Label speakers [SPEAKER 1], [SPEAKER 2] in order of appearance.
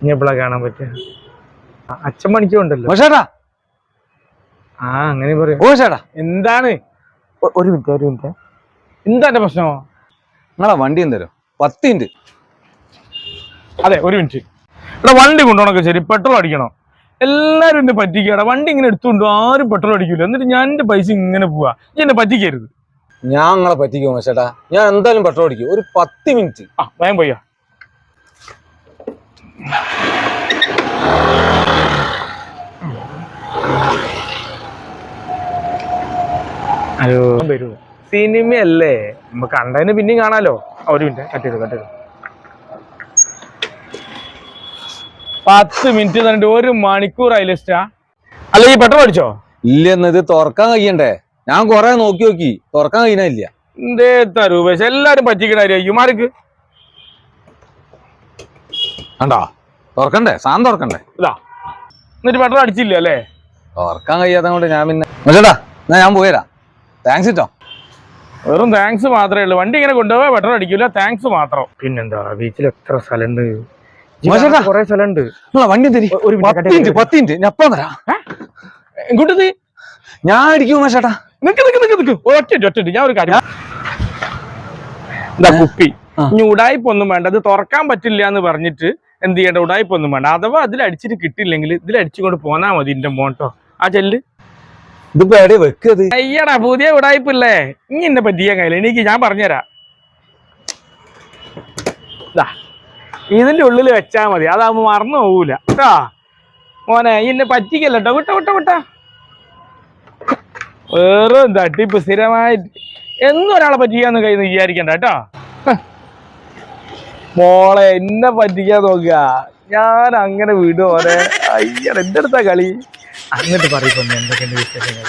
[SPEAKER 1] ഇനി എപ്പോഴാ കാണാൻ പറ്റുക? അച്ഛൻ പണിക്കുണ്ടല്ലോ. ആ അങ്ങനെ പറയാ. എന്താണ്? ഒരു മിനിറ്റ്. എന്താ എന്റെ പ്രശ്നമോ?
[SPEAKER 2] നിങ്ങളെ വണ്ടി എന്തരും 10 മിനിറ്റ്.
[SPEAKER 1] അതെ, ഒരു മിനിറ്റ്. ഇവിടെ വണ്ടി കൊണ്ടുപോകണൊക്കെ ശരി, പെട്രോൾ അടിക്കണം. എല്ലാരും എന്നെ പറ്റിക്കാടാ. വണ്ടി ഇങ്ങനെ എടുത്തുകൊണ്ടു, ആരും പെട്രോൾ അടിക്കൂല. എന്നിട്ട് ഞാൻ എന്റെ പൈസ ഇങ്ങനെ പോവാ. നീ എന്നെ പറ്റിക്കരുത്.
[SPEAKER 2] ഞാൻ നിങ്ങളെ പറ്റിക്കുമോ ചേട്ടാ? ഞാൻ എന്തായാലും പെട്രോൾ അടിക്കും. ഒരു 10 മിനിറ്റ്.
[SPEAKER 1] ആ വേഗം പോയാ. ഹലോ, വരൂ. സിനിമയല്ലേ, നമുക്ക് കണ്ടതിന് പിന്നെയും കാണാലോ. ഒരു മിനിറ്റ്, കട്ട് ചെയ്തു. 10 മിനിറ്റ് തന്നിട്ട് 1 മണിക്കൂർ ആയില്ല. അല്ല, ഈ പെട്രോൾ അടിച്ചോ?
[SPEAKER 2] ഇല്ല, എന്നത് തുറക്കാൻ കഴിയണ്ടേ? ഞാൻ കൊറേ നോക്കി തുറക്കാൻ കഴിയുന്നില്ല.
[SPEAKER 1] എന്തേത്താ രൂപേഷ്, എല്ലാരും പറ്റിക്കണായിരിക്കും മാർക്ക്.
[SPEAKER 2] കണ്ടാ തുറക്കണ്ടേ? സാധനം തുറക്കണ്ടേ?
[SPEAKER 1] ഇതാ, എന്നിട്ട് പെട്രോൾ അടിച്ചില്ല അല്ലേ?
[SPEAKER 2] തുറക്കാൻ കഴിയാത്ത കൊണ്ട് ഞാൻ പിന്നെ ചേട്ടാ ഞാൻ പോയരാ. താങ്ക്സ് കേട്ടോ.
[SPEAKER 1] വെറും താങ്ക്സ് മാത്രമേ ഉള്ളൂ. വണ്ടി ഇങ്ങനെ കൊണ്ടുപോവാ, പെട്രോൾ അടിക്കൂല, താങ്ക്സ് മാത്രം. പിന്നെന്താ, ബീച്ചിൽ എത്ര സ്ഥലമുണ്ട്, കൊറേ സ്ഥലമുണ്ട്.
[SPEAKER 2] വണ്ടി തരി. 10 മിനിറ്റ് ഞാൻ അപ്പം തരാം.
[SPEAKER 1] ഇങ്ങോട്ട്
[SPEAKER 2] ഞാൻ അടിക്കും ചേട്ടാ.
[SPEAKER 1] നിക്ക് ഒറ്റ ഞാൻ ഒരു കാര്യം. എന്താ കുപ്പി, ഇനി ഉടായ്പൊന്നും വേണ്ട. അത് തുറക്കാൻ പറ്റില്ല എന്ന് പറഞ്ഞിട്ട് എന്ത് ചെയ്യേണ്ട? ഉടായ്പൊന്നും വേണ്ട. അഥവാ അതിൽ അടിച്ചിട്ട് കിട്ടില്ലെങ്കിൽ ഇതിൽ അടിച്ചുകൊണ്ട് പോന്നാ മതി. എന്റെ മോട്ടോ ആ ചെല്ല്.
[SPEAKER 2] ഇതിപ്പോ എവിടെ വെക്കത്?
[SPEAKER 1] അയ്യടാ, പുതിയ ഉടായ്പല്ലേ. ഇനി എന്നെ പറ്റിയാൻ കഴിയില്ല. എനിക്ക് ഞാൻ പറഞ്ഞുതരാം. ഇതിന്റെ ഉള്ളിൽ വെച്ചാ മതി. അതാവുമ്പോ മറന്നു പോകൂല കേട്ടാ മോനെ. എന്നെ പറ്റിക്കല്ലോ വിട്ട. വേറെ തട്ടിപ്പ് സ്ഥിരമായിട്ട് എന്നും ഒരാളെ പറ്റിക്കാന്ന് കയ്യിൽ നിന്ന് വിചാരിക്കണ്ട കേട്ടോ. മോളെ, എന്നെ പറ്റിക്കാൻ നോക്കുക. ഞാൻ അങ്ങനെ വിടും ഓനെ. അയ്യട, എന്റെ അടുത്താ കളി. അങ്ങോട്ട് പറയുമ്പോ എന്തൊക്കെ വിശേഷങ്ങൾ?